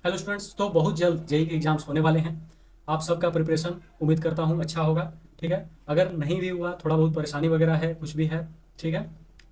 Hello students, तो बहुत जल्द जेई के एग्जाम्स होने वाले हैं। आप सबका प्रिपरेशन उम्मीद करता हूँ अच्छा होगा। ठीक है, अगर नहीं भी हुआ, थोड़ा बहुत परेशानी वगैरह है, कुछ भी है, ठीक है,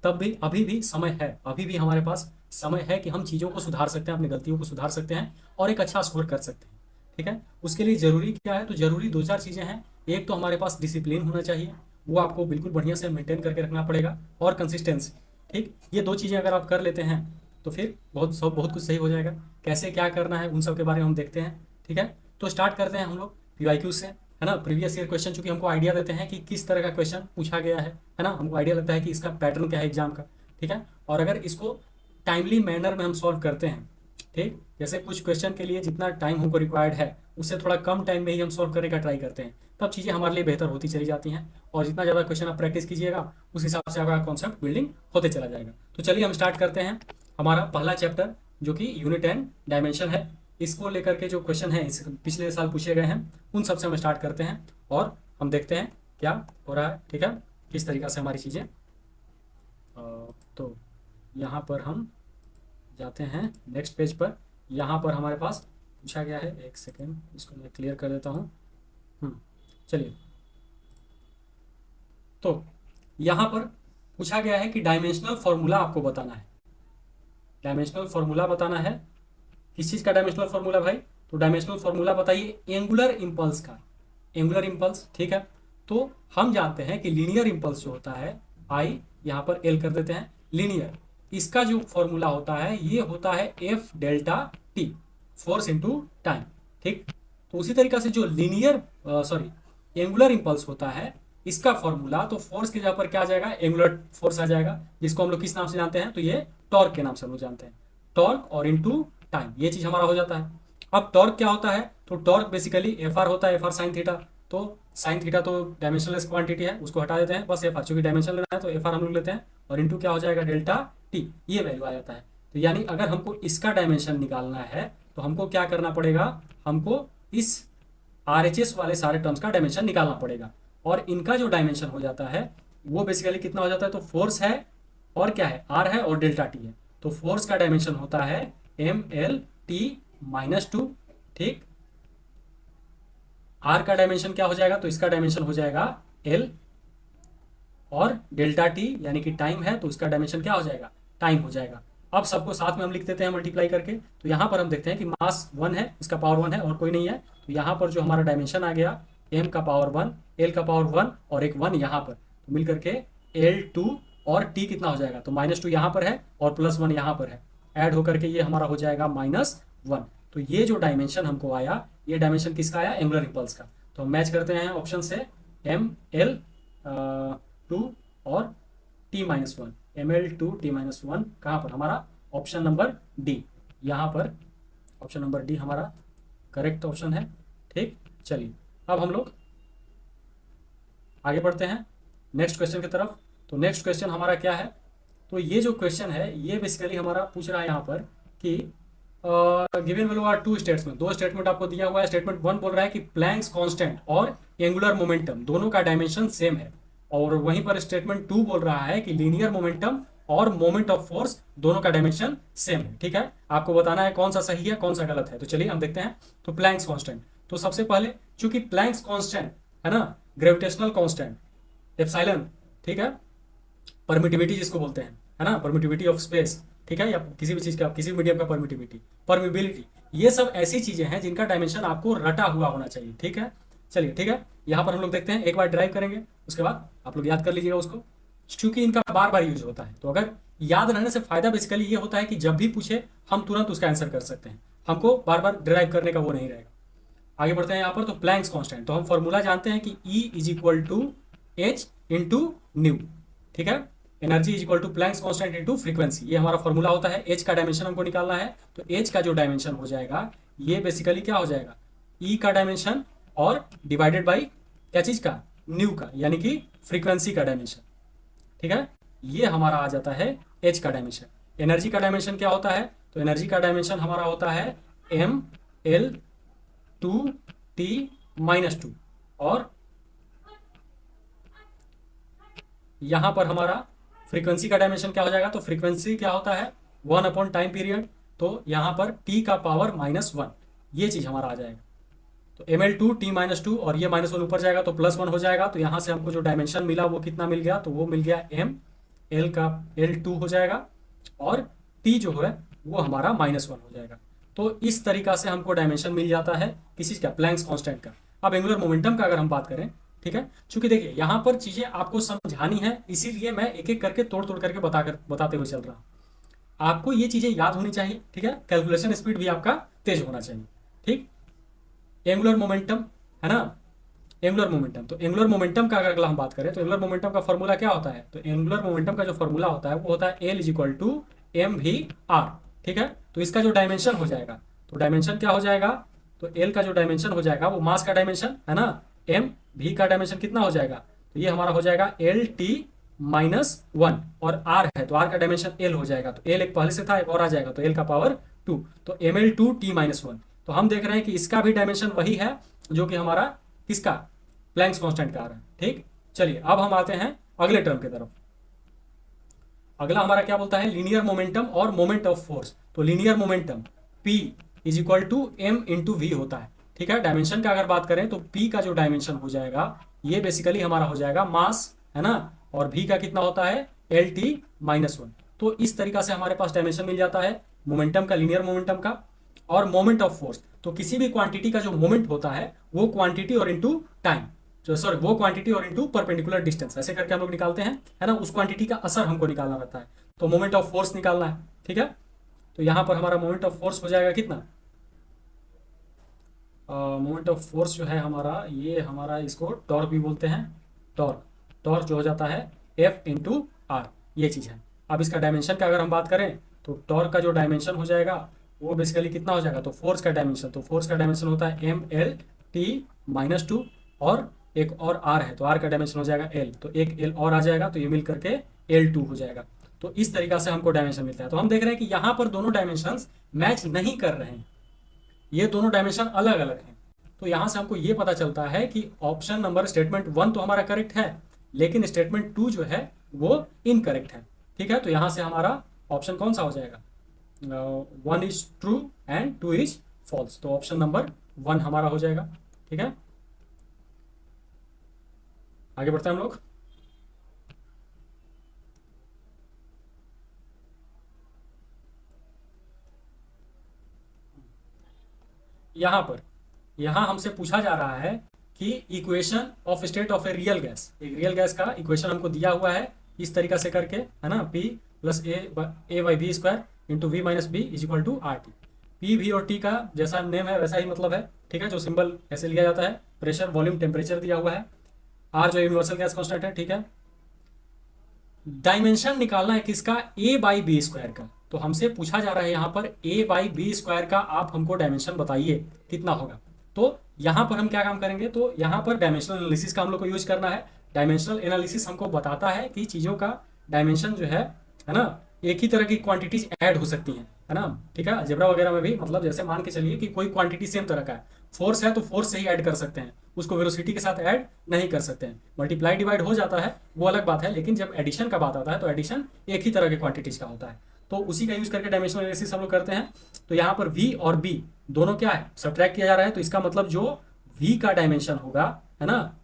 तब भी अभी भी समय है, अभी भी हमारे पास समय है कि हम चीज़ों को सुधार सकते हैं, अपनी गलतियों को सुधार सकते हैं और एक अच्छा स्कोर कर सकते हैं। ठीक है, उसके लिए ज़रूरी क्या है? तो ज़रूरी दो चार चीज़ें हैं। एक तो हमारे पास डिसिप्लिन होना चाहिए, वो आपको बिल्कुल बढ़िया से मेंटेन करके रखना पड़ेगा, और कंसिस्टेंसी। ठीक, ये दो चीज़ें अगर आप कर लेते हैं तो फिर बहुत कुछ सही हो जाएगा। कैसे क्या करना है उन सब के बारे में हम देखते हैं। ठीक है, तो स्टार्ट करते हैं हम लोग पीवाईक्यू से, है ना। प्रीवियस ईयर क्वेश्चन चूंकि हमको आइडिया देते हैं कि किस तरह का क्वेश्चन पूछा गया है ना, हमको आइडिया लगता है कि इसका पैटर्न क्या है एग्जाम का। ठीक है, और अगर इसको टाइमली मैनर में हम सॉल्व करते हैं, ठीक, जैसे कुछ क्वेश्चन के लिए जितना टाइम हमको रिक्वायर्ड है उससे थोड़ा कम टाइम में ही हम सॉल्व करने का ट्राई करते हैं, तब चीज़ें हमारे लिए बेहतर होती चली जाती हैं। और जितना ज़्यादा क्वेश्चन आप प्रैक्टिस कीजिएगा उस हिसाब से आपका कॉन्सेप्ट बिल्डिंग होते चला जाएगा। तो चलिए हम स्टार्ट करते हैं हमारा पहला चैप्टर, जो कि यूनिट एंड डायमेंशन है। इसको लेकर के जो क्वेश्चन है इस पिछले साल पूछे गए हैं, उन सब से हम स्टार्ट करते हैं और हम देखते हैं क्या हो रहा है। ठीक है, किस तरीक़ा से हमारी चीज़ें। तो यहाँ पर हम जाते हैं नेक्स्ट पेज पर। यहाँ पर हमारे पास पूछा गया है, एक सेकेंड इसको मैं क्लियर कर देता हूँ। चलिए, तो यहाँ पर पूछा गया है कि डायमेंशनल फॉर्मूला आपको बताना है। डायमेंशनल फॉर्मूला बताना है। किस चीज़ का डायमेंशनल फॉर्मूला भाई? तो डायमेंशनल फॉर्मूला बताइए एंगुलर इम्पल्स का। एंगुलर इम्पल्स, ठीक है। तो हम जानते हैं कि लीनियर इम्पल्स जो होता है, आई यहाँ पर एल कर देते हैं, लीनियर, इसका जो फॉर्मूला होता है ये होता है F delta T, force into time. ठीक, तो उसी तरीका से जो लीनियर सॉरी एंगुलर इम्पल्स होता है, इसका फॉर्मूला तो फोर्स के जगह पर क्या आ जाएगा? एंगुलर फोर्स आ जाएगा, जिसको हम लोग किस नाम से जानते हैं? तो ये टॉर्क के नाम से हम लोग जानते हैं। टॉर्क और इंटू टाइम, ये चीज हमारा हो जाता है। अब टॉर्क क्या होता है? तो टॉर्क बेसिकली एफ आर होता है, एफ आर साइन थीटा। तो साइन थीटा तो डायमेंशनलेस क्वांटिटी है, उसको हटा देते हैं, बस एफ आर, चूंकि डायमेंशन लेना है तो एफ आर हम लोग लेते हैं, और इंटू क्या हो जाएगा? डेल्टा टी, ये वैल्यू आ जाता है। तो यानी अगर हमको इसका डायमेंशन निकालना है तो हमको क्या करना पड़ेगा? हमको इस आर एच एस वाले सारे टर्म्स का डायमेंशन निकालना पड़ेगा, और इनका जो डायमेंशन हो जाता है वो बेसिकली कितना हो जाता है? तो फोर्स है और क्या है? आर है और डेल्टा टी है। तो फोर्स का डायमेंशन होता है M L T minus two. ठीक, आर का डायमेंशन क्या हो जाएगा? तो इसका डायमेंशन हो जाएगा एल, और डेल्टा टी यानी कि टाइम है तो उसका डायमेंशन क्या हो जाएगा? टाइम हो जाएगा। अब सबको साथ में हम लिख देते हैं मल्टीप्लाई करके। तो यहाँ पर हम देखते हैं कि मास 1 है, इसका पावर 1 है और कोई नहीं है। तो यहाँ पर जो हमारा डायमेंशन आ गया, एम का पावर 1, एल का पावर 1 और एक 1 यहाँ पर, तो मिल करके L2, और टी कितना हो जाएगा? तो -2 यहाँ पर है और +1 यहाँ पर है, ऐड होकर के ये हमारा हो जाएगा -1। तो ये जो डायमेंशन हमको आया, ये डायमेंशन किसका आया? एंगुलर इम्पल्स का। तो हम मैच करते हैं ऑप्शन से, ML2 और T-1, ML2 T-1 कहाँ पर? हमारा ऑप्शन नंबर डी, यहाँ पर ऑप्शन नंबर डी हमारा करेक्ट ऑप्शन है। ठीक, चलिए अब हम लोग आगे बढ़ते हैं नेक्स्ट क्वेश्चन की तरफ। तो नेक्स्ट क्वेश्चन हमारा क्या है? तो ये जो क्वेश्चन है ये बेसिकली हमारा पूछ रहा है यहाँ पर कि given value R two statement, दो स्टेटमेंट आपको दिया हुआ है। स्टेटमेंट 1 बोल रहा है कि प्लैंक्स कांस्टेंट और एंगुलर मोमेंटम दोनों का डायमेंशन सेम है, और वहीं पर स्टेटमेंट 2 बोल रहा है कि लीनियर मोमेंटम और मोमेंट ऑफ फोर्स दोनों का डायमेंशन सेम है। ठीक है, आपको बताना है कौन सा सही है कौन सा गलत है। तो चलिए हम देखते हैं। तो प्लैंक्स कांस्टेंट, तो सबसे पहले चूंकि प्लैंक्स कांस्टेंट है ना, ग्रेविटेशनल कांस्टेंट एप्सिलॉन, ठीक है, परमिटिविटी जिसको बोलते हैं, है ना, परमिटिविटी ऑफ स्पेस, ठीक है, या किसी भी चीज़ का, किसी भी मीडियम का परमिटिविटी, परमिबिलिटी, ये सब ऐसी चीज़ें हैं जिनका डायमेंशन आपको रटा हुआ होना चाहिए। ठीक है, चलिए ठीक है, यहाँ पर हम लोग देखते हैं, एक बार ड्राइव करेंगे उसके बाद आप लोग याद कर लीजिएगा उसको, क्योंकि इनका बार बार यूज होता है। तो अगर याद रहने से फायदा बेसिकली ये होता है कि जब भी पूछे हम तुरंत उसका आंसर कर सकते हैं, हमको बार बार ड्राइव करने का वो नहीं रहेगा। आगे बढ़ते हैं यहाँ पर। तो प्लैंक्स कांस्टेंट, तो हम फॉर्मूला जानते हैं कि E is equal to H into nu. ठीक है, energy is equal to Planck's constant into frequency, ये हमारा फॉर्मूला होता है। एच का डायमेंशन हमको निकालना है, तो एच का जो डायमेंशन हो जाएगा ये बेसिकली क्या हो जाएगा? ई का डायमेंशन और डिवाइडेड बाई क्या चीज का? न्यू का, यानी कि फ्रीक्वेंसी का डायमेंशन। ठीक है, ये हमारा आ जाता है एच का डायमेंशन। एनर्जी का डायमेंशन क्या होता है? तो एनर्जी का डायमेंशन हमारा होता है ML2T-2, और यहां पर हमारा फ्रीक्वेंसी का डायमेंशन क्या हो जाएगा? तो फ्रीक्वेंसी क्या होता है? 1 अपॉन टाइम पीरियड, तो यहाँ पर टी का पावर -1 ये चीज़ हमारा आ जाएगा। तो ml2 t-2 और ये -1 ऊपर जाएगा तो +1 हो जाएगा। तो यहाँ से हमको जो डायमेंशन मिला वो कितना मिल गया, तो वो मिल गया m, l का l2 हो जाएगा और t जो है वो हमारा -1 हो जाएगा। तो इस तरीका से हमको डायमेंशन मिल जाता है किसी का, प्लैंक्स कांस्टेंट का। अब एंगुलर मोमेंटम का अगर हम बात करें, ठीक है, चूंकि देखिए यहाँ पर चीजें आपको समझानी है, इसीलिए मैं एक एक करके तोड़ तोड़ करके बताते हुए चल रहा हूँ। आपको ये चीजें याद होनी चाहिए, ठीक है, कैलकुलेशन स्पीड भी आपका तेज होना चाहिए, ठीक। एंगुलर मोमेंटम है ना, एंगुलर मोमेंटम, तो एंगुलर मोमेंटम का अगर हम बात करें तो एंगुलर मोमेंटम का फॉर्मूला क्या होता है, तो एंगुलर मोमेंटम का जो फॉर्मूला होता है वो होता है L = mv/r, ठीक है। तो इसका जो डायमेंशन हो जाएगा, तो डायमेंशन क्या हो जाएगा, तो L का जो डायमेंशन हो जाएगा वो मास का डायमेंशन है ना, m v का डायमेंशन कितना हो जाएगा, तो ये हमारा हो जाएगा LT-1 और r है तो r का डायमेंशन L हो जाएगा। तो L एक पहले से था, एक और आ जाएगा तो L का पावर 2, तो ml2t-1। तो हम देख रहे हैं कि इसका भी डायमेंशन वही है जो कि हमारा किसका, प्लैंक्स कांस्टेंट का आ रहा है, ठीक। चलिए अब हम आते हैं अगले टर्म की तरफ। अगला हमारा क्या बोलता है, लीनियर मोमेंटम और मोमेंट ऑफ फोर्स। तो linear momentum P = m × v होता है, ठीक है। डायमेंशन का अगर बात करें तो P का जो डायमेंशन हो जाएगा ये बेसिकली हमारा हो जाएगा मास, है ना, और V का कितना होता है LT-1। तो इस तरीका से हमारे पास डायमेंशन मिल जाता है मोमेंटम का, लीनियर मोमेंटम का। और मोमेंट ऑफ फोर्स, तो किसी भी क्वांटिटी का जो मोमेंट होता है वो क्वांटिटी और इनटू टाइम, जो सॉरी वो क्वांटिटी और इनटू परपेंडिकुलर डिस्टेंस, ऐसे करके हम लोग निकालते हैं, है ना। उस क्वांटिटी का असर हमको निकालना रहता है, तो मोमेंट ऑफ फोर्स निकालना है, ठीक है। तो यहाँ पर हमारा मोमेंट ऑफ फोर्स हो जाएगा कितना, मोमेंट ऑफ फोर्स जो है हमारा, ये हमारा इसको टॉर्क भी बोलते हैं, टॉर्क। टॉर्क जो हो जाता है F × r, ये चीज़ है। अब इसका डायमेंशन का अगर हम बात करें तो टॉर्क का जो डायमेंशन हो जाएगा वो बेसिकली कितना हो जाएगा, तो फोर्स का डायमेंशन, तो फोर्स का डायमेंशन होता है mlt-2 और एक और r है तो r का डायमेंशन हो जाएगा l, तो एक l और आ जाएगा तो ये मिल करके l2 हो जाएगा। तो इस तरीका से हमको डायमेंशन मिलता है। तो हम देख रहे हैं कि यहाँ पर दोनों डायमेंशंस मैच नहीं कर रहे हैं, ये दोनों डायमेंशन अलग अलग हैं। तो यहाँ से हमको ये पता चलता है कि ऑप्शन नंबर स्टेटमेंट 1 तो हमारा करेक्ट है, लेकिन स्टेटमेंट 2 जो है वो इनकरेक्ट है, ठीक है। तो यहाँ से हमारा ऑप्शन कौन सा हो जाएगा, 1 is true and 2 is false, तो ऑप्शन नंबर 1 हमारा हो जाएगा, ठीक है। आगे बढ़ते हैं हम लोग। यहाँ हमसे पूछा जा रहा है कि equation of state of a real gas, एक रियल गैस का इक्वेशन हमको दिया हुआ है इस तरीका से करके, है ना, P + a/v² × v - b = RT। P, V और T का जैसा नेम है वैसा ही मतलब है, ठीक है, जो सिंबल ऐसे लिया जाता है। प्रेशर, वॉल्यूम, टेम्परेचर दिया हुआ है, R जो यूनिवर्सल गैस कांस्टेंट है, ठीक है। डायमेंशन निकालना है किसका, a/b² का। तो हमसे पूछा जा रहा है यहाँ पर a/b² का आप हमको डायमेंशन बताइए कितना होगा। तो यहाँ पर हम क्या काम करेंगे, तो यहाँ पर डायमेंशनल एनालिसिस का हम लोग को यूज करना है। डायमेंशनल एनालिसिस हमको बताता है कि चीज़ों का डायमेंशन जो है ना, एक ही तरह की क्वांटिटीज ऐड हो सकती हैं, है ना, ठीक है। अलजेब्रा वगैरह में भी, मतलब जैसे मान के चलिए कि कोई क्वांटिटी सेम तरह का है, फोर्स है तो फोर्स से ही ऐड कर सकते हैं, उसको वेलोसिटी के साथ ऐड नहीं कर सकते हैं। मल्टीप्लाई डिवाइड हो जाता है वो अलग बात है, लेकिन जब एडिशन का बात आता है तो एडिशन एक ही तरह के क्वांटिटीज का होता है। तो उसी का यूज करके डायमेंशनल एनालिसिस हम लोग करते हैं। तो यहाँ पर v और b दोनों क्या है, सब्ट्रैक्ट किया जा रहा है, तो इसका मतलब जो v का डायमेंशन होगा, है ना,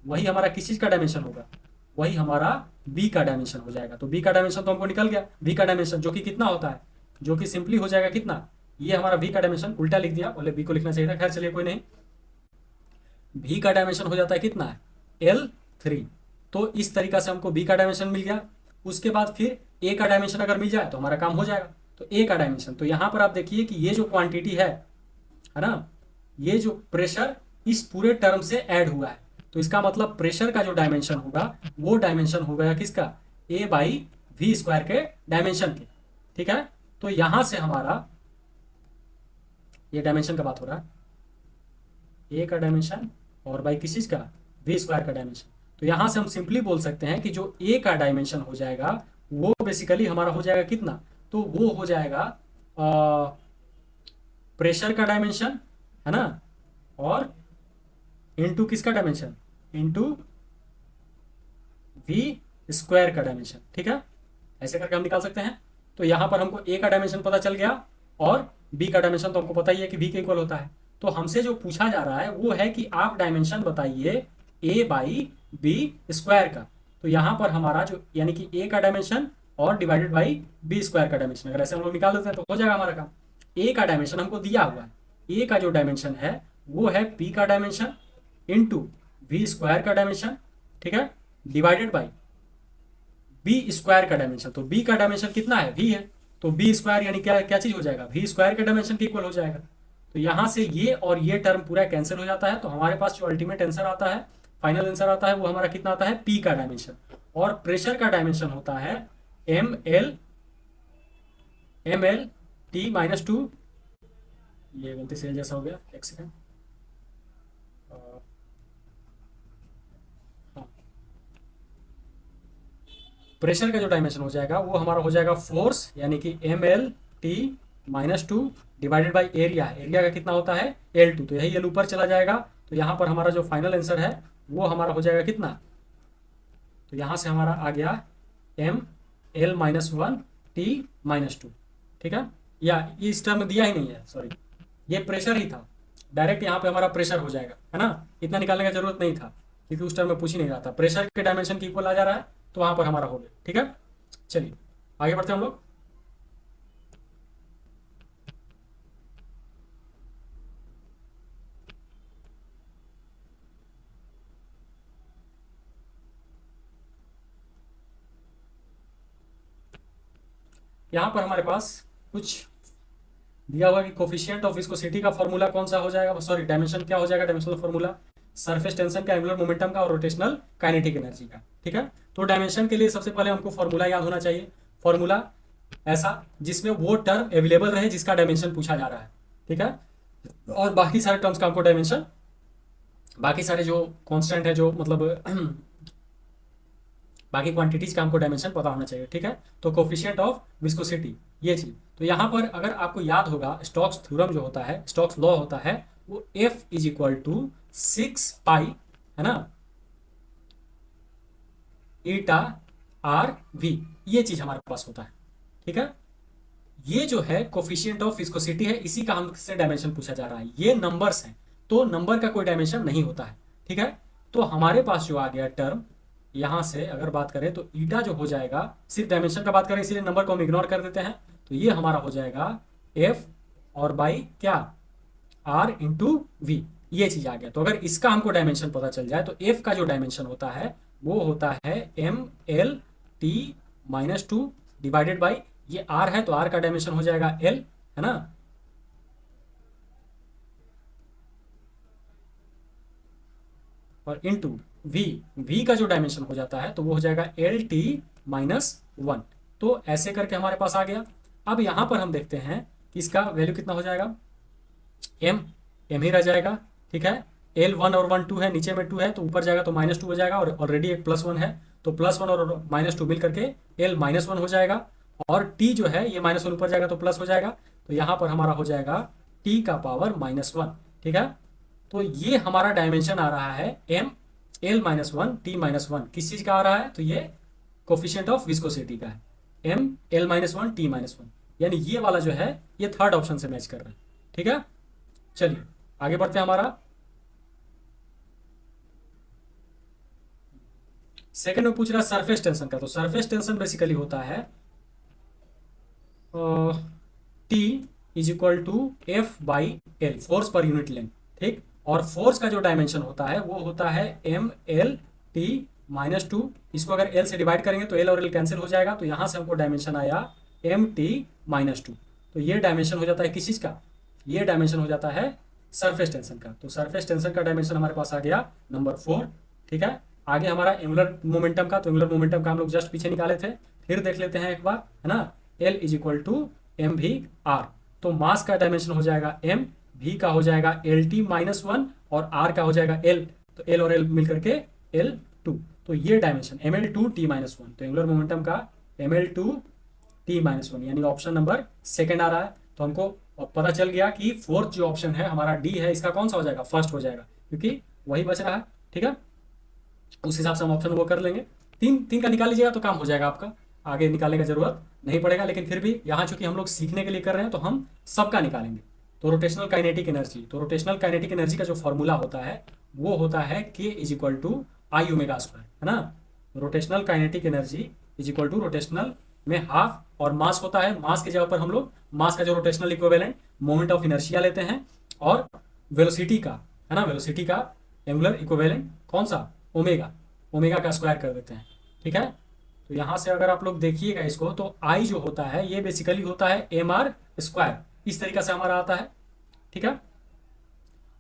वही हमारा किस चीज का डायमेंशन होगा, वही हमारा b का डायमेंशन हो जाएगा। तो b का डायमेंशन तो हमको निकल गया, v का डायमेंशन जो कि कितना होता है, जो कि सिंपली हो जाएगा कितना, ये हमारा v का डायमेंशन, उल्टा लिख दिया, बोले b को लिखना चाहिए था, खैर चलिए कोई नहीं। v का डायमेंशन हो जाता है कितना है, L3। तो इस तरीका से हमको b का डायमेंशन मिल गया। उसके बाद फिर a का डायमेंशन अगर मिल जाए तो हमारा काम हो जाएगा। तो a का डायमेंशन, तो यहाँ पर आप देखिए कि ये जो क्वांटिटी है ना, ये जो प्रेशर इस पूरे टर्म से ऐड हुआ है, तो इसका मतलब प्रेशर का जो डायमेंशन होगा वो डायमेंशन हो गया किसका, a/v² के डायमेंशन के, ठीक है। तो यहां से हमारा ये डायमेंशन का बात हो रहा है, a का डायमेंशन और बाई किस चीज का, v² का डायमेंशन। तो यहां से हम सिंपली बोल सकते हैं कि जो a का डायमेंशन हो जाएगा वो बेसिकली हमारा हो जाएगा कितना, तो वो हो जाएगा प्रेशर का डायमेंशन, है ना, और इनटू किसका डायमेंशन, इनटू v² का डायमेंशन, ठीक है। ऐसे करके हम निकाल सकते हैं। तो यहाँ पर हमको ए का डायमेंशन पता चल गया और बी का डायमेंशन तो हमको पता ही है कि बी के इक्वल होता है। तो हमसे जो पूछा जा रहा है वो है कि आप डायमेंशन बताइए ए बाई बी स्क्वायर का। तो यहाँ पर हमारा जो यानी कि ए का डायमेंशन और डिवाइडेड बाई बी स्क्वायर का डायमेंशन, अगर ऐसे हम लोग निकाल देते हैं तो हो जाएगा हमारा काम। ए का डायमेंशन हमको दिया हुआ है, ए का जो डायमेंशन है वो है पी का डायमेंशन इंटू वी स्क्वायर का डायमेंशन, ठीक है, डिवाइडेड बाई बी स्क्वायर का डायमेंशन। तो बी का डायमेंशन कितना है, वी है, तो बी स्क्वायर यानी क्या क्या चीज हो जाएगा, वी स्क्वायर के डायमेंशन के इक्वल हो जाएगा। तो यहां से ये और ये टर्म पूरा कैंसिल हो जाता है। तो हमारे पास जो अल्टीमेट आंसर आता है, फाइनल आंसर आता है, वो हमारा कितना आता है, पी का डायमेंशन। और प्रेशर का डायमेंशन होता है M L T minus two, ये गलती से जैसा हो गया, एक सेकेंड, हाँ, प्रेशर का जो डायमेंशन हो जाएगा वो हमारा हो जाएगा फोर्स, यानी कि M L T minus two divided by area. Area का कितना होता है, L2, तो यही L ऊपर चला जाएगा। तो यहाँ पर हमारा जो फाइनल आंसर है वो हमारा हो जाएगा कितना, तो यहाँ से हमारा आ गया ML-1T-2, ठीक है। या ये इस टर्म में दिया ही नहीं है, सॉरी, ये प्रेशर ही था, डायरेक्ट यहाँ पे हमारा प्रेशर हो जाएगा, है ना, इतना निकालने का जरूरत नहीं था क्योंकि उस टर्म में पूछ ही नहीं रहा था। प्रेशर के डायमेंशन की इक्वल आ जा रहा है तो वहाँ पर हमारा हो गया, ठीक है। चलिए आगे बढ़ते हैं हम लोग। यहाँ पर हमारे पास कुछ दिया हुआ कि कोफिशिएंट ऑफ विस्कोसिटी का फॉर्मूला कौन सा हो जाएगा, सॉरी डायमेंशन क्या हो जाएगा, डायमेंशनल फॉर्मूला सरफेस टेंशन का, एंगुलर मोमेंटम का और रोटेशनल काइनेटिक एनर्जी का, ठीक है। तो डायमेंशन के लिए सबसे पहले हमको फॉर्मूला याद होना चाहिए, फॉर्मूला ऐसा जिसमें वो टर्म अवेलेबल रहे जिसका डायमेंशन पूछा जा रहा है, ठीक है। और बाकी सारे टर्म्स का हमको डायमेंशन, बाकी सारे जो कॉन्स्टेंट है, जो मतलब बाकी क्वांटिटीज का हमको डायमेंशन पता होना चाहिए, ठीक है। तो कोफिशिएंट ऑफ विस्कोसिटी ये चीज, तो यहाँ पर अगर आपको याद होगा स्टोक्स थ्योरम जो होता है, स्टोक्स लॉ होता है, वो F इज इक्वल टू 6 पाई, है ना, ईटा आर वी, ये चीज हमारे पास होता है, ठीक है। ये जो है कोफिशिएंट ऑफ विस्कोसिटी है, इसी का हमसे डायमेंशन पूछा जा रहा है। ये नंबर्स हैं तो नंबर का कोई डायमेंशन नहीं होता है, ठीक है। तो हमारे पास जो आ गया टर्म, यहां से अगर बात करें तो ईटा जो हो जाएगा, सिर्फ डायमेंशन का बात करें इसीलिए नंबर को हम इग्नोर कर देते हैं, तो ये हमारा हो जाएगा एफ और बाई क्या, आर इंटू वी, ये चीज आ गया। तो अगर इसका हमको डायमेंशन पता चल जाए तो एफ का जो डायमेंशन होता है वो होता है ML-T-2 डिवाइडेड बाई, ये आर है तो आर का डायमेंशन हो जाएगा L, है ना, और इंटू वी का जो डायमेंशन हो जाता है तो वो हो जाएगा L-T-1। तो ऐसे करके हमारे पास आ गया। अब यहां पर हम देखते हैं कि इसका वैल्यू कितना हो जाएगा, एम ही रह जाएगा, ठीक है। L1 और 1 2 है, नीचे में 2 है तो ऊपर जाएगा तो -2 हो जाएगा, और ऑलरेडी एक +1 है तो +1 और -2 मिल करके L-1 हो जाएगा, और t जो है ये -1 ऊपर जाएगा तो प्लस हो जाएगा। तो यहाँ पर हमारा हो जाएगा t का पावर -1, ठीक है। तो ये हमारा डायमेंशन आ रहा है ML-1T-1, किस चीज का आ रहा है, तो ये कोफिशिएंट ऑफ विस्कोसिटी का है, ML-1T-1, यानी ये वाला जो है ये थर्ड ऑप्शन से मैच कर रहा है, ठीक है। चलिए आगे बढ़ते हैं। हमारा सेकंड में पूछ रहा है सरफेस टेंशन का। तो सरफेस टेंशन बेसिकली होता है T is equal to F/L, force पर यूनिट लेंथ, ठीक। और फोर्स का जो डायमेंशन होता है वो होता है ML-T-2, इसको अगर L से डिवाइड करेंगे तो L और L कैंसिल हो जाएगा, तो यहां से हमको डायमेंशन आया MT-2। तो ये डायमेंशन हो जाता है किस चीज का, ये डायमेंशन हो जाता है सरफेस टेंशन का। तो सरफेस टेंशन का डायमेंशन हमारे पास आ गया नंबर 4, ठीक है। आगे हमारा एंगुलर मोमेंटम का, तो एंगुलर मोमेंटम का हम लोग जस्ट पीछे निकाले थे, फिर देख लेते हैं एक बार, है ना। L is equal to MV/R, तो मास का डायमेंशन हो जाएगा M, V का हो जाएगा L-T-1 और R का हो जाएगा L, तो L और L मिल करके L2। तो ये डायमेंशन ML-2T-1, तो एंगुलर मोमेंटम का ML-2T-1 यानी ऑप्शन नंबर सेकंड आ रहा है। तो हमको पता चल गया कि फोर्थ जो ऑप्शन है हमारा डी है, इसका कौन सा हो जाएगा, फर्स्ट हो जाएगा, क्योंकि वही बच रहा है, ठीक है। उस हिसाब से हम ऑप्शन वो कर लेंगे, तीन का निकाल लीजिएगा तो काम हो जाएगा आपका। आगे निकालने का जरूरत नहीं पड़ेगा, लेकिन फिर भी यहाँ चूंकि हम लोग सीखने के लिए कर रहे हैं तो हम सबका निकालेंगे। तो रोटेशनल काइनेटिक एनर्जी का जो फॉर्मूला होता है वो होता है K is equal to I omega square, है ना। Rotational kinetic energy is equal to rotational में हाफ, और मास होता है, मास की जगह पर हम लोग मास का जो rotational equivalent moment of inertia लेते हैं, और वेलोसिटी का, है ना, वेलोसिटी का एंगुलर इक्विवेलेंट कौन सा, ओमेगा, ओमेगा का स्क्वायर कर देते हैं, ठीक है। तो यहाँ से अगर आप लोग देखिएगा इसको, तो आई जो होता है ये बेसिकली होता है एम आर स्क्वायर, इस तरीका से हमारा आता है, ठीक है।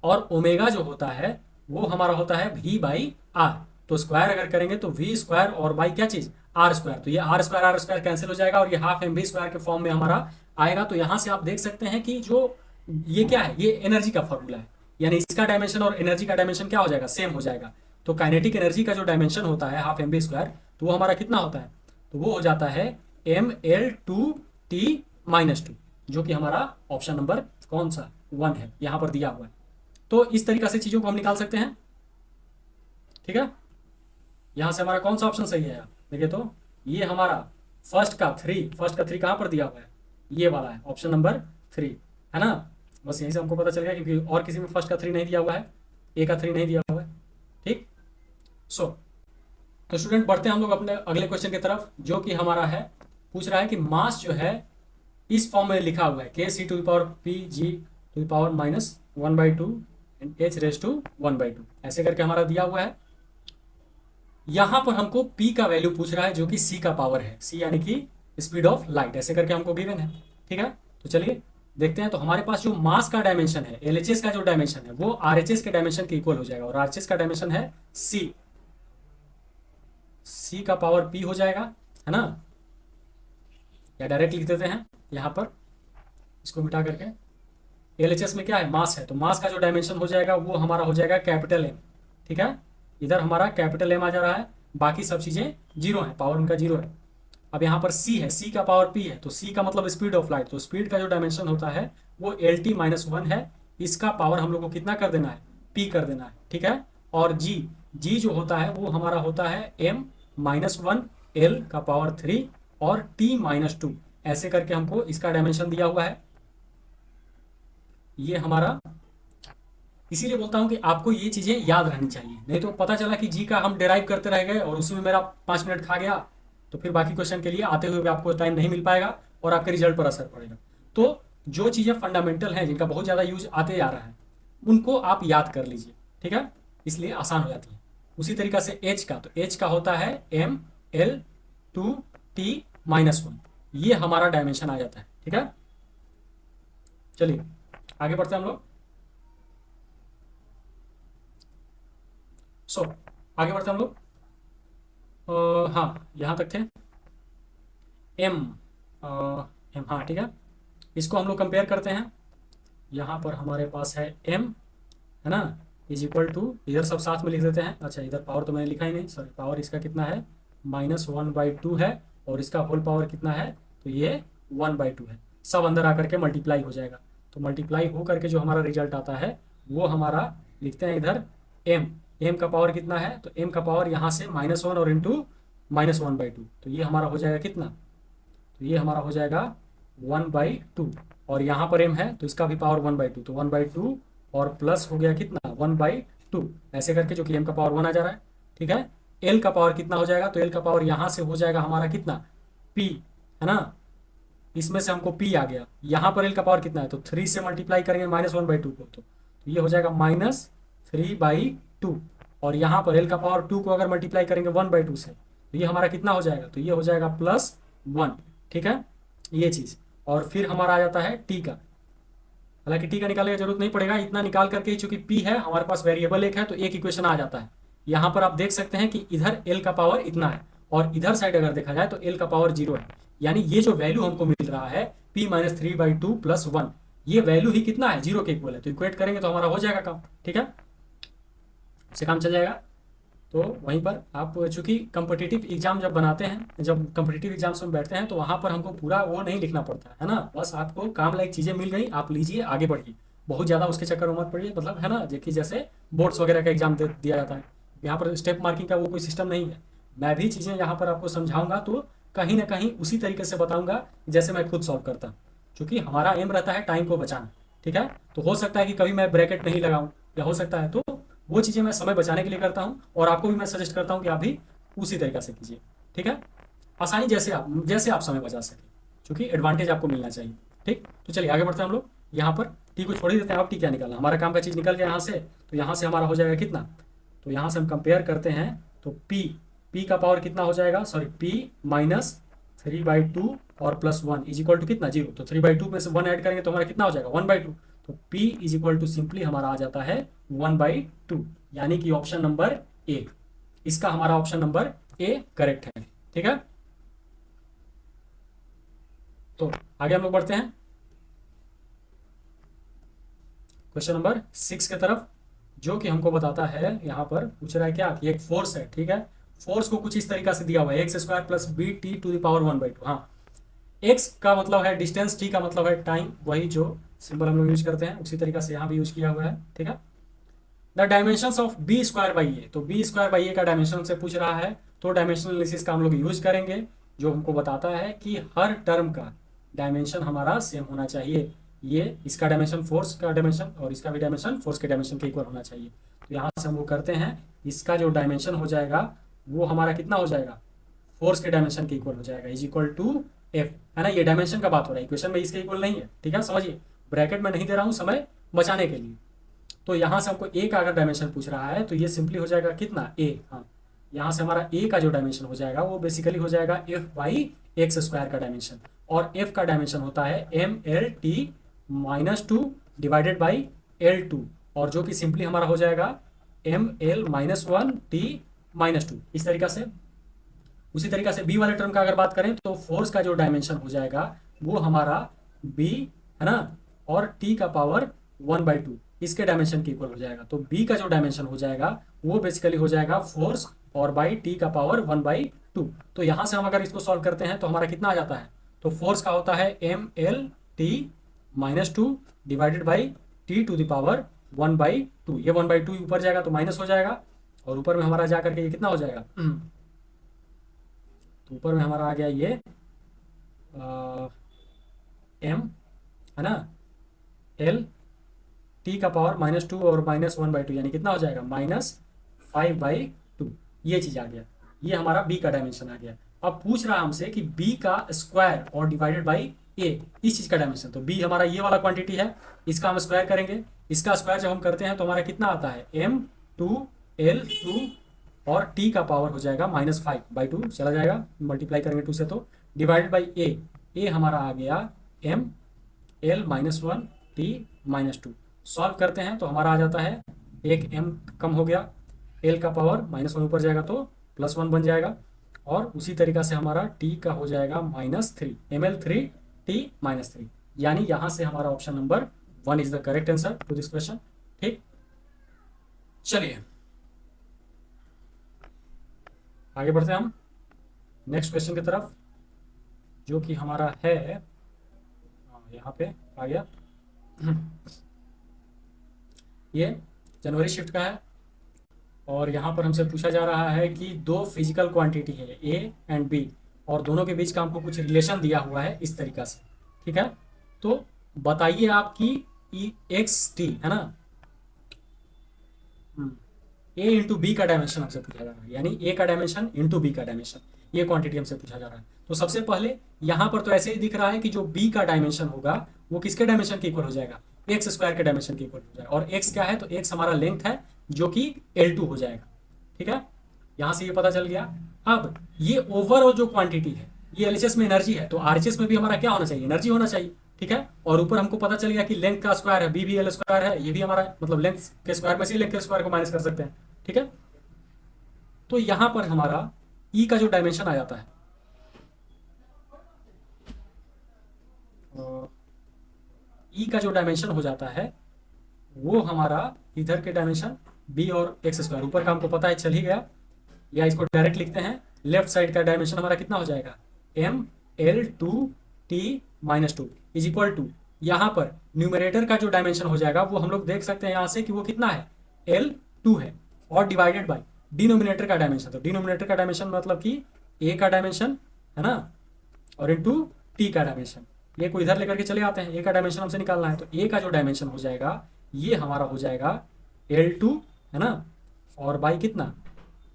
और ओमेगा जो होता है वो हमारा होता है वी बाई आर। तो स्क्वायर अगर करेंगे तो वी स्क्वायर और बाई क्या चीज, आर स्क्वायर। तो ये आर स्क्वायर कैंसिल हो जाएगा और ये हाफ एम वी स्क्वायर के फॉर्म में हमारा आएगा। तो यहाँ से आप देख सकते हैं कि जो ये क्या है, ये एनर्जी का फॉर्मूला है, यानी इसका डायमेंशन और एनर्जी का डायमेंशन क्या हो जाएगा, सेम हो जाएगा। तो काइनेटिक एनर्जी का जो डायमेंशन होता है हाफ एम वी स्क्वायर, तो वो हमारा कितना होता है, तो वो हो जाता है M L two T minus two, जो कि हमारा ऑप्शन नंबर कौन सा 1 है, यहाँ पर दिया हुआ है। तो इस तरीका से चीजों को हम निकाल सकते हैं, ठीक है। यहाँ से हमारा कौन सा ऑप्शन सही है, देखिए तो ये हमारा फर्स्ट का थ्री कहाँ पर दिया हुआ है, ये वाला है, ऑप्शन नंबर 3, है ना। बस यहीं से हमको पता चल गया, क्योंकि और किसी में फर्स्ट का 3 नहीं दिया हुआ है, ए का 3 नहीं दिया हुआ है, ठीक। सो तो स्टूडेंट बढ़ते हैं हम लोग अपने अगले क्वेश्चन की तरफ, जो कि हमारा है, पूछ रहा है कि मास जो है इस फॉर्म में लिखा हुआ है के c to the power p g to the power minus 1/2 and h raise to 1/2, ऐसे करके हमारा दिया हुआ है। यहां पर हमको p का वैल्यू पूछ रहा है, जो कि c का पावर है, c यानी कि स्पीड ऑफ लाइट, ऐसे करके हमको गिवन है, ठीक है। तो चलिए देखते हैं। तो हमारे पास जो मास का डायमेंशन है, LHS का जो डायमेंशन है, वो RHS के डायमेंशन के इक्वल हो जाएगा, और RHS का डायमेंशन है c का पावर p हो जाएगा, है ना। या डायरेक्ट लिख देते हैं यहाँ पर, इसको मिटा करके। LHS में क्या है, मास है, तो मास का जो डायमेंशन हो जाएगा वो हमारा हो जाएगा कैपिटल M, ठीक है। इधर हमारा कैपिटल M आ जा रहा है, बाकी सब चीजें जीरो है, पावर उनका जीरो है। अब यहाँ पर c है, c का पावर p है, तो c का मतलब स्पीड ऑफ लाइट, तो स्पीड का जो डायमेंशन होता है वो LT माइनस 1 है, इसका पावर हम लोग को कितना कर देना है, p कर देना है, ठीक है। और g जो होता है वो हमारा होता है m माइनस 1 l का पावर 3 और t माइनस 2, ऐसे करके हमको इसका डायमेंशन दिया हुआ है। ये हमारा, इसीलिए बोलता हूं कि आपको ये चीजें याद रहनी चाहिए, नहीं तो पता चला कि जी का हम डेराइव करते रह गए और उसी में मेरा 5 मिनट खा गया, तो फिर बाकी क्वेश्चन के लिए आते हुए भी आपको टाइम नहीं मिल पाएगा और आपके रिजल्ट पर असर पड़ेगा। तो जो चीजें फंडामेंटल हैं, जिनका बहुत ज्यादा यूज आते जा रहा है, उनको आप याद कर लीजिए, ठीक है, इसलिए आसान हो जाती है। उसी तरीका से एच का, तो एच का होता है M L two T minus 1, ये हमारा डायमेंशन आ जाता है, ठीक है। चलिए आगे बढ़ते हैं हम लोग। आगे बढ़ते हैं हम लोग। हाँ यहाँ तक थे, एम एम, हाँ ठीक है। इसको हम लोग कंपेयर करते हैं। यहाँ पर हमारे पास है एम, है ना, इज इक्वल टू, इधर सब साथ में लिख देते हैं। अच्छा इधर पावर तो मैंने लिखा ही नहीं, सॉरी, पावर इसका कितना है, -1/2 है, और इसका होल पावर कितना है, तो ये 1/2 है। सब अंदर आकर के मल्टीप्लाई हो जाएगा, तो मल्टीप्लाई हो करके जो हमारा रिजल्ट आता है वो हमारा लिखते हैं इधर एम का पावर कितना है, तो एम का पावर यहाँ से -1 और इंटू -1/2, तो ये हमारा हो जाएगा कितना, तो ये हमारा हो जाएगा 1/2, और यहाँ पर एम है तो इसका भी पावर 1/2, तो 1/2 और प्लस हो गया कितना 1/2, ऐसे करके, जो कि एम का पावर 1 आ जा रहा है, ठीक है। एल का पावर कितना हो जाएगा, तो एल का पावर यहाँ से हो जाएगा हमारा कितना, पी, है ना, इसमें से हमको पी आ गया। यहाँ पर एल का पावर कितना है, तो 3 से मल्टीप्लाई करेंगे -1/2 को, तो ये हो जाएगा -3/2, और यहाँ पर एल का पावर 2 को अगर मल्टीप्लाई करेंगे 1/2 से, तो ये हमारा कितना हो जाएगा, तो ये हो जाएगा +1, ठीक है, ये चीज़। और फिर हमारा आ जाता है टी का, हालांकि टी का निकालने की जरूरत नहीं पड़ेगा, इतना निकाल करके, चूंकि पी है हमारे पास, वेरिएबल एक है, तो एक इक्वेशन आ जाता है। यहाँ पर आप देख सकते हैं कि इधर एल का पावर इतना है, और इधर साइड अगर देखा जाए तो एल का पावर 0 है, यानी ये जो वैल्यू हमको मिल रहा है p-3/2 + 1, ये वैल्यू ही कितना है, 0 के इक्वल है। तो इक्वेट करेंगे तो हमारा हो जाएगा काम, ठीक है, उससे काम चल जाएगा। तो वहीं पर आप चूंकि कम्पिटिटिव एग्जाम जब बनाते हैं, जब कम्पिटिटिव एग्जाम्स में बैठते हैं, तो वहाँ पर हमको पूरा वो नहीं लिखना पड़ता है ना, बस आपको काम लायक चीज़ें मिल गई, आप लीजिए, आगे बढ़िए, बहुत ज़्यादा उसके चक्कर में मत पड़िए, मतलब है ना, देखिए जैसे बोर्ड्स वगैरह का एग्जाम दिया जाता है, यहाँ पर स्टेप मार्किंग का वो कोई सिस्टम नहीं है। मैं भी चीज़ें यहाँ पर आपको समझाऊंगा तो कहीं ना कहीं उसी तरीके से बताऊंगा जैसे मैं खुद सॉल्व करता हूँ, क्योंकि हमारा एम रहता है टाइम को बचाना। ठीक है, तो हो सकता है कि कभी मैं ब्रैकेट नहीं लगाऊं, या हो सकता है, तो वो चीज़ें मैं समय बचाने के लिए करता हूँ, और आपको भी मैं सजेस्ट करता हूँ कि आप भी उसी तरीके से कीजिए। ठीक है, आसानी जैसे आप समय बचा सकें, क्योंकि एडवांटेज आपको मिलना चाहिए। ठीक, तो चलिए आगे बढ़ते हैं हम लोग। यहाँ पर टी को छोड़ ही देते हैं, अब टी क्या निकालना, हमारा काम का चीज़ निकल गया यहाँ से, तो यहाँ से हमारा हो जाएगा कितना, तो यहाँ से हम कंपेयर करते हैं, तो पी का पावर कितना हो जाएगा, सॉरी पी माइनस 3/2 और +1 इज इक्वल टू कितना, 0। तो 3/2 में से 1 ऐड करेंगे तो हमारा कितना हो जाएगा, 1/2। तो P is equal to simply हमारा आ जाता है 1/2, यानी कि ऑप्शन नंबर ए, इसका हमारा ऑप्शन नंबर ए करेक्ट है। ठीक है, तो आगे हम लोग बढ़ते हैं क्वेश्चन नंबर 6 की तरफ, जो कि हमको बताता है, यहाँ पर पूछ रहा है क्या, कि एक फोर्स है। ठीक है, फोर्स को कुछ इस तरीका से दिया हुआ है, x² + bt⁴ 1/2। हाँ, x का मतलब है डिस्टेंस, t का मतलब है टाइम, वही जो सिंबल हम लोग यूज करते हैं उसी तरीका से यहाँ भी यूज किया हुआ है। ठीक है, the dimensions of b² / a, तो b² / a का डायमेंशन से पूछ रहा है, तो डायमेंशनल एनालिसिस का हम लोग यूज करेंगे, जो हमको बताता है कि हर टर्म का डायमेंशन हमारा सेम होना चाहिए। ये इसका डायमेंशन फोर्स का डायमेंशन, और इसका भी डायमेंशन फोर्स के डायमेंशन के इक्वल होना चाहिए। तो यहाँ से हम वो करते हैं, इसका जो डायमेंशन हो जाएगा वो हमारा कितना हो जाएगा, फोर्स के डायमेंशन के इक्वल हो जाएगा, इज इक्वल टू एफ, है ना। ये डायमेंशन का बात हो रहा है, इक्वेशन में इसके इक्वल नहीं है। ठीक है, समझिए, ब्रैकेट में नहीं दे रहा हूँ समय बचाने के लिए। तो यहाँ से हमको ए का अगर डायमेंशन पूछ रहा है, तो ये सिंपली हो जाएगा कितना, ए। हाँ, यहाँ से हमारा ए का जो डायमेंशन हो जाएगा वो बेसिकली हो जाएगा f/x² का डायमेंशन, और f का डायमेंशन होता है mlt-2 डिवाइडेड बाई L2, और जो कि सिंपली हमारा हो जाएगा ml-1t-2, इस तरीका से। उसी तरीका से बी वाले टर्म का अगर बात करें, तो फोर्स का जो डायमेंशन हो जाएगा वो हमारा बी, है ना, और टी का पावर 1/2 इसके डायमेंशन के इक्वल हो जाएगा। तो बी का जो डायमेंशन हो जाएगा वो बेसिकली हो जाएगा फोर्स और बाई टी का पावर 1/2। तो यहाँ से हम अगर इसको सॉल्व करते हैं तो हमारा कितना आ जाता है, तो फोर्स का होता है mlt-2 डिवाइडेड बाई t⁴ 1/2। ये 1/2 ऊपर जाएगा तो माइनस हो जाएगा, और ऊपर में हमारा जा करके ये कितना हो जाएगा, तो ऊपर में हमारा आ गया ये एम, है ना, एल टी का पावर -2 और -1/2, यानी कितना हो जाएगा, -5/2। ये चीज आ गया, ये हमारा बी का डायमेंशन आ गया। अब पूछ रहा हमसे कि बी का स्क्वायर और डिवाइडेड बाई ए, इस चीज का डायमेंशन। तो बी हमारा ये वाला क्वांटिटी है, इसका हम स्क्वायर करेंगे। इसका स्क्वायर जब हम करते हैं तो हमारा कितना आता है, m2l2, और t का पावर हो जाएगा -5/2, चला जाएगा, मल्टीप्लाई करेंगे 2 से, तो डिवाइडेड बाई ए हमारा आ गया ml-1t-2। सॉल्व करते हैं तो हमारा आ जाता है, एक m कम हो गया, l का पावर -1 ऊपर जाएगा तो +1 बन जाएगा, और उसी तरीका से हमारा t का हो जाएगा -3, ml3t-3, यानी यहाँ से हमारा option number 1 is the correct answer to this question. ठीक, चलिए आगे बढ़ते हैं हम नेक्स्ट क्वेश्चन की तरफ, जो कि हमारा है, यहाँ पे आ गया, ये जनवरी शिफ्ट का है, और यहाँ पर हमसे पूछा जा रहा है कि दो फिजिकल क्वांटिटी है ए एंड बी, और दोनों के बीच का हमको कुछ रिलेशन दिया हुआ है इस तरीका से। ठीक है, तो बताइए आपकी एक्स टी, है ना, ए इंटू बी का डायमेंशन हमसे पूछा जा रहा है, यानी ए का डायमेंशन इंटू बी का डायमेंशन, ये क्वांटिटी हमसे पूछा जा रहा है। तो सबसे पहले यहाँ पर तो ऐसे ही दिख रहा है कि जो बी का डायमेंशन होगा वो किसके डायमेंशन के इक्वल हो जाएगा, x² के डायमेंशन के इक्वल हो जाएगा, और x क्या है, तो x हमारा लेंथ है जो कि L2 हो जाएगा। ठीक है, यहाँ से ये पता चल गया। अब ये ओवरऑल जो क्वांटिटी है, ये एलएचएस में एनर्जी है, तो आरएचएस में भी हमारा क्या होना चाहिए, एनर्जी होना चाहिए। ठीक है, और ऊपर हमको पता चल गया कि लेंथ का स्क्वायर है, बी भी L² है, ये भी हमारा मतलब लेंथ के स्क्वायर में से लेंथ के स्क्वायर को माइनस कर सकते हैं। ठीक है, तो यहां पर हमारा ई का जो डायमेंशन आ जाता है, ई का जो डायमेंशन हो जाता है वो हमारा इधर के डायमेंशन बी और x², ऊपर का हमको पता है चल ही गया, या इसको डायरेक्ट लिखते हैं, लेफ्ट साइड का डायमेंशन हमारा कितना हो जाएगा, ml2t-2 इज इक्वल टू, यहाँ पर न्यूमरेटर का जो डायमेंशन हो जाएगा वो हम लोग देख सकते हैं यहाँ से कि वो कितना है, L2 है, और डिवाइडेड बाई डिनोमिनेटर का डायमेंशन। तो डिनोमिनेटर का डायमेंशन मतलब कि ए का डायमेंशन है ना, और इंटू टी का डायमेंशन। ए को इधर लेकर के चले आते हैं, ए का डायमेंशन हमसे निकालना है, तो ए का जो डायमेंशन हो जाएगा ये हमारा हो जाएगा L2, है ना, और बाई कितना,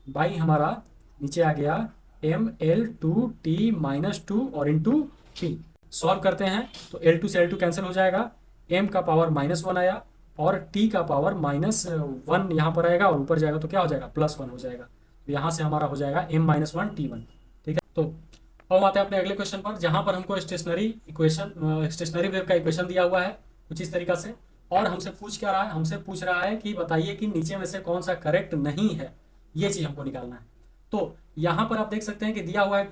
बाई हमारा नीचे आ गया ML2T-2 और इंटू टी। सॉल्व करते हैं तो L2 से L2 कैंसिल हो जाएगा, m का पावर -1 आया और t का पावर -1 यहाँ पर आएगा और ऊपर जाएगा तो क्या हो जाएगा, +1 हो जाएगा। तो यहाँ से हमारा हो जाएगा m-1 T1। ठीक है, तो अब हम आते हैं अपने अगले क्वेश्चन पर, जहाँ पर हमको स्टेशनरी वेव का इक्वेशन दिया हुआ है कुछ इस तरीका से, और हमसे पूछ क्या रहा है, हमसे पूछ रहा है कि बताइए कि नीचे में से कौन सा करेक्ट नहीं है, ये चीज़ हमको निकालना है। तो यहाँ पर आप देख सकते हैं कि दिया हुआ है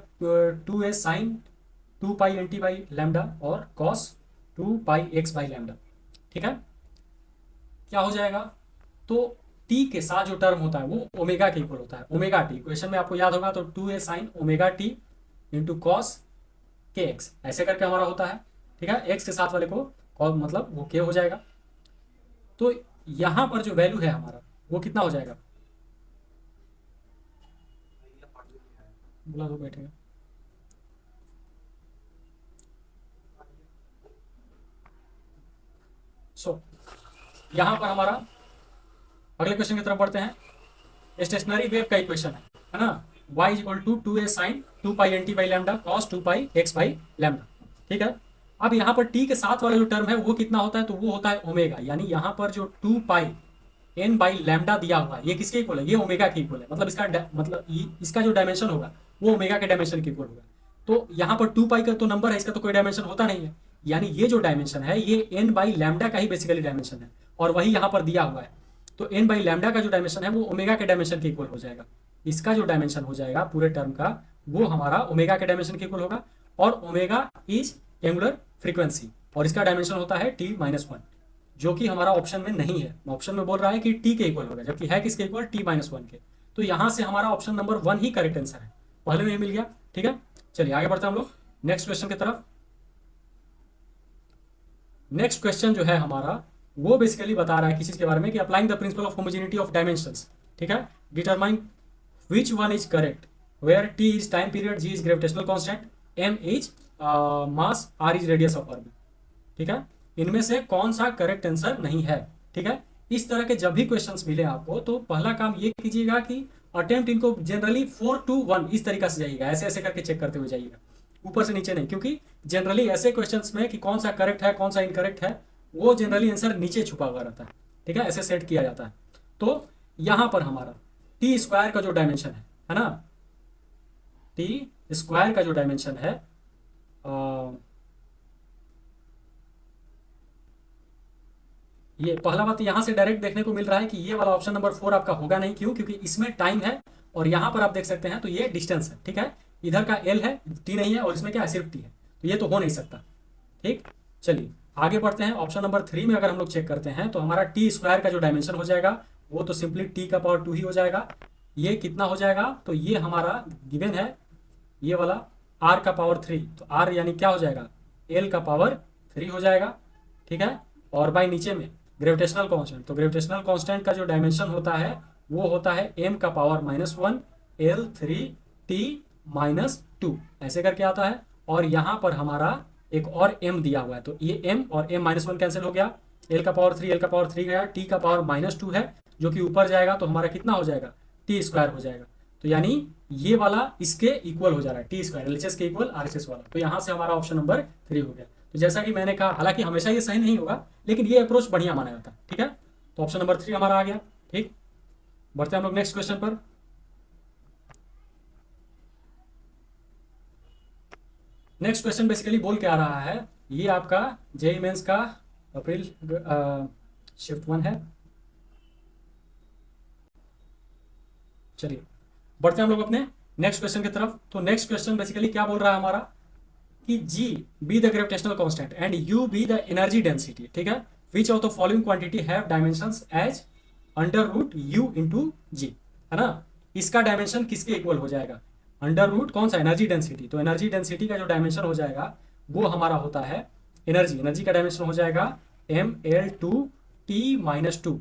2a sin 2 pi nt by lambda और cos 2 pi x by lambda. ठीक है, क्या हो जाएगा, तो t के साथ जो टर्म होता है वो ओमेगा के इक्वल होता है, ओमेगा टी। इक्वेशन में आपको याद होगा तो 2a sin omega T into cos के एक्स, ऐसे करके हमारा होता है। ठीक है, एक्स के साथ वाले को मतलब वो के हो जाएगा। तो यहाँ पर जो वैल्यू है हमारा वो कितना हो जाएगा, बुला दो बैठेगा। सो यहाँ पर हमारा अगले क्वेश्चन की तरफ बढ़ते हैं। स्टेशनरी वेव का इक्वेशन है ना, y equal to 2a sin 2 pi nt by lambda cos 2 pi x by lambda. ठीक है, अब यहाँ पर t के साथ वाला जो टर्म है वो कितना होता है, तो वो होता है ओमेगा, यानी यहाँ पर जो 2 पाई n बाई लैम्डा दिया हुआ है ये किसके इक्वल है, ये ओमेगा के इक्वल है। मतलब इसका जो डायमेंशन होगा वो ओमेगा के डायमेंशन के इक्वल होगा। तो यहाँ पर 2 पाई का तो नंबर है, इसका तो कोई डायमेंशन होता नहीं है, यानी ये जो डायमेंशन है ये n बाई लैम्डा का ही बेसिकली डायमेंशन है, और वही यहाँ पर दिया हुआ है। तो n बाई लैम्डा का जो डायमेंशन है वो ओमेगा के डायमेंशन के इक्वल हो जाएगा। इसका जो डायमेंशन हो जाएगा पूरे टर्म का वो हमारा ओमेगा के डायमेंशन के इक्वल होगा, और ओमेगा इज एंगुलर फ्रीक्वेंसी और इसका डायमेंशन होता है T-1, जो कि हमारा ऑप्शन में नहीं है। ऑप्शन में बोल रहा है कि t के इक्वल होगा, जबकि है किसके इक्वल, T-1 के। तो यहाँ से हमारा ऑप्शन नंबर 1 ही करेक्ट आंसर है, पहले में ही मिल गया। ठीक है, चलिए आगे बढ़ते हैं हम लोग नेक्स्ट क्वेश्चन की तरफ। नेक्स्ट क्वेश्चन जो है हमारा वो बेसिकली बता रहा है किसी के बारे में कि applying the principle of homogeneity of dimensions. ठीक है, determine which one is correct where t is time period, g is gravitational constant, m is mass, r is radius of earth. ठीक है, इनमें से कौन सा करेक्ट आंसर नहीं है। ठीक है, इस तरह के जब भी क्वेश्चंस मिले आपको तो पहला काम ये कीजिएगा कि अटेम्प्ट इनको जनरली 4 to 1 इस तरीका से जाइएगा, ऐसे ऐसे करके चेक करते हुए जाइएगा, ऊपर से नीचे नहीं, क्योंकि जनरली ऐसे क्वेश्चंस में कि कौन सा करेक्ट है कौन सा इनकरेक्ट है वो जनरली आंसर नीचे छुपा हुआ रहता है। ठीक है, ऐसे सेट किया जाता है। तो यहाँ पर हमारा टी स्क्वायर का जो डायमेंशन है ना, टी स्क्वायर का जो डायमेंशन है ये पहला बात यहाँ से डायरेक्ट देखने को मिल रहा है कि ये वाला ऑप्शन नंबर 4 आपका होगा नहीं। क्यों, क्योंकि इसमें टाइम है और यहाँ पर आप देख सकते हैं तो ये डिस्टेंस है। ठीक है, इधर का L है, T नहीं है, और इसमें क्या है, सिर्फ T है, तो ये तो हो नहीं सकता। ठीक, चलिए आगे बढ़ते हैं। ऑप्शन नंबर 3 में अगर हम लोग चेक करते हैं तो हमारा टी स्क्वायर का जो डायमेंशन हो जाएगा वो तो सिंपली t का पावर 2 ही हो जाएगा। ये कितना हो जाएगा, तो ये हमारा गिवन है ये वाला r का पावर 3, तो r यानी क्या हो जाएगा, l का पावर 3 हो जाएगा। ठीक है, और बाई नीचे में ग्रेविटेशनल कांस्टेंट, तो ग्रेविटेशनल कांस्टेंट का जो डायमेंशन होता है वो होता है m का पावर -1 L3T-2, ऐसे करके आता है। और यहाँ पर हमारा एक और m दिया हुआ है, तो ये m और m-1 कैंसिल हो गया, l का पावर 3 गया, t का पावर -2 है जो कि ऊपर जाएगा तो हमारा कितना हो जाएगा, t स्क्वायर हो जाएगा। तो यानी ये वाला इसके इक्वल हो जा रहा है, टी स्क्वायर एलएचएस के इक्वल आरएचएस वाला। तो यहाँ से हमारा ऑप्शन नंबर 3 हो गया। तो जैसा कि मैंने कहा, हालांकि हमेशा ये सही नहीं होगा लेकिन ये अप्रोच बढ़िया माना जाता है। ठीक है, तो ऑप्शन नंबर 3 हमारा आ गया। ठीक, बढ़ते हैं हम लोग नेक्स्ट क्वेश्चन पर। नेक्स्ट क्वेश्चन बेसिकली बोल के आ रहा है, ये आपका जेईई मेंस का अप्रैल शिफ्ट 1 है। चलिए बढ़ते हैं हम लोग अपने नेक्स्ट क्वेश्चन की तरफ। तो नेक्स्ट क्वेश्चन बेसिकली क्या बोल रहा है हमारा कि G be the gravitational constant and U be the energy density. ठीक है, which of the following quantity have dimensions as under root U into G, है ना। इसका डायमेंशन किसके इक्वल हो जाएगा, अंडर रूट कौन सा, एनर्जी डेंसिटी। तो एनर्जी डेंसिटी का जो डायमेंशन हो जाएगा वो हमारा होता है एनर्जी का डायमेंशन हो जाएगा ML2T-2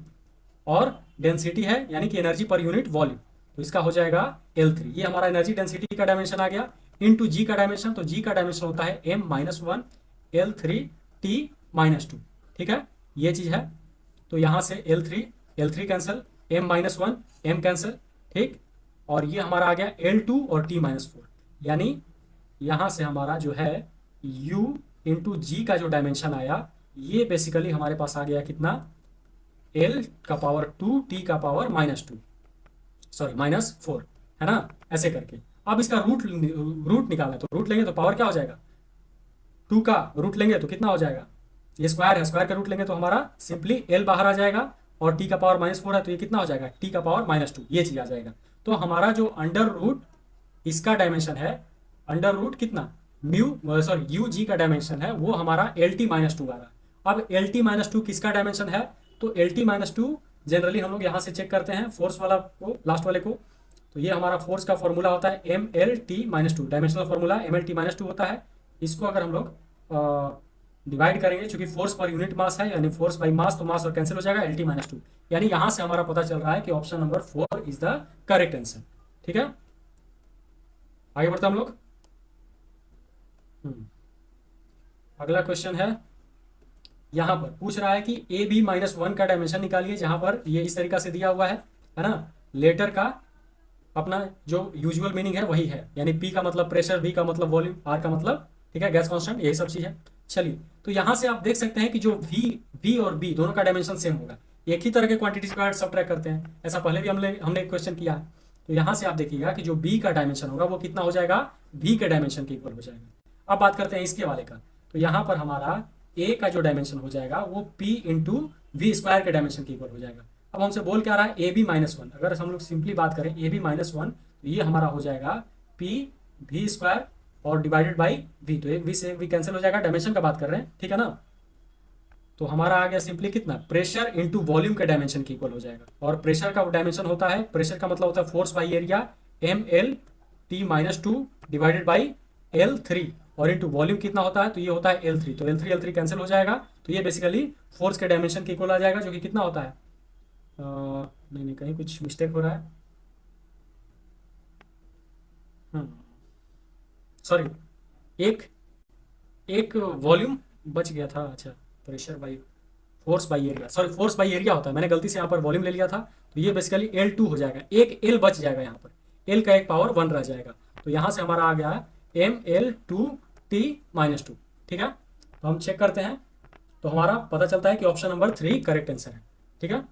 और डेंसिटी है यानी कि एनर्जी पर यूनिट वॉल्यूम, तो इसका हो जाएगा L3। ये हमारा एनर्जी डेंसिटी का डायमेंशन आ गया। इंटू जी का डायमेंशन, तो जी का डायमेंशन होता है m minus one L3 T minus two. ठीक है, ये चीज है। तो यहां से L3 cancel, m minus one m cancel, ठीक। और ये हमारा आ गया L2 और T माइनस फोर, यानी यहां से हमारा जो है u इंटू जी का जो डायमेंशन आया, ये बेसिकली हमारे पास आ गया कितना, L का पावर 2 T का power minus two, sorry minus four, है ना, ऐसे करके। अब इसका रूट निकालना है, तो रूट लेंगे तो पावर क्या हो जाएगा, 2 का रूट लेंगे तो कितना हो जाएगा, ये स्क्वायर है, स्क्वायर का रूट लेंगे तो हमारा सिंपली L बाहर आ जाएगा, और T का पावर माइनस फोर है तो ये कितना हो जाएगा, T का पावर माइनस टू, ये चीज आ जाएगा। तो हमारा जो अंडर रूट इसका डायमेंशन है, अंडर रूट कितना म्यू सॉरी यू जी का डायमेंशन है, वो हमारा LT माइनस टू आ रहा। अब LT माइनस टू किसका डायमेंशन है, तो LT माइनस टू जनरली हम लोग यहाँ से चेक करते हैं फोर्स वाला को, लास्ट वाले को। तो ये हमारा फोर्स का फॉर्मूला होता है MLT minus two, dimensional formula MLT minus two होता है। इसको अगर हम लोग डिवाइड करेंगे, चूंकि फोर्स पर यूनिट मास है, यानी फोर्स बाई मास, तो मास और कैंसिल हो जाएगा LT माइनस टू। यानी यहां से हमारा पता चल रहा है कि option number 4 is the correct answer. ठीक है, आगे बढ़ते हम लोग। अगला क्वेश्चन है, यहां पर पूछ रहा है कि ए बी माइनस वन का डायमेंशन निकालिए, जहां पर ये इस तरीका से दिया हुआ है ना। लेटर का अपना जो यूजुअल मीनिंग है वही है, यानी पी का मतलब प्रेशर, वी का मतलब वॉल्यूम, आर का मतलब, ठीक है, गैस कांस्टेंट, यही सब चीज है। चलिए, तो यहां से आप देख सकते हैं कि जो वी और बी दोनों का डायमेंशन सेम होगा, एक ही तरह के क्वांटिटीज का सब्ट्रैक्ट करते हैं, ऐसा पहले भी हमने एक क्वेश्चन किया है। तो यहां से आप देखिएगा कि जो बी का डायमेंशन होगा वो कितना हो जाएगा, वी के डायमेंशन के इक्वल हो जाएगा। अब बात करते हैं इसके वाले का, तो यहाँ पर हमारा ए का जो डायमेंशन हो जाएगा वो पी इंटू वी स्क्वायर के डायमेंशन के इक्वल हो जाएगा। अब हमसे बोल क्या रहा है, ए बी माइनस वन, अगर हम लोग सिंपली बात करें ए बी माइनस वन, तो ये हमारा हो जाएगा पी वी स्क्वायर और डिवाइडेड बाई वी, तो एक वी से वी कैंसिल हो जाएगा, डायमेंशन का बात कर रहे हैं, ठीक है ना। तो हमारा आ गया सिंपली कितना, प्रेशर इंटू वॉल्यूम के डायमेंशन के इक्वल हो जाएगा। और प्रेशर का डायमेंशन होता है, प्रेशर का मतलब होता है force by area, MLT minus two divided by L3, और इंटू वॉल्यूम कितना होता है, तो ये होता है L3, तो L3 कैंसिल हो जाएगा। तो ये बेसिकली फोर्स के डायमेंशन के इक्वल आ जाएगा, जो कि कितना होता है, नहीं कहीं कुछ मिस्टेक हो रहा है, सॉरी, एक एक वॉल्यूम बच गया था, अच्छा, pressure by force by area, sorry force by area होता है, मैंने गलती से यहाँ पर वॉल्यूम ले लिया था। तो ये बेसिकली L2 हो जाएगा, एक L बच जाएगा यहाँ पर, L का एक पावर 1 रह जाएगा। तो यहाँ से हमारा आ गया ML2T माइनस टू, ठीक है। तो हम चेक करते हैं, तो हमारा पता चलता है कि ऑप्शन नंबर 3 करेक्ट आंसर है, ठीक है।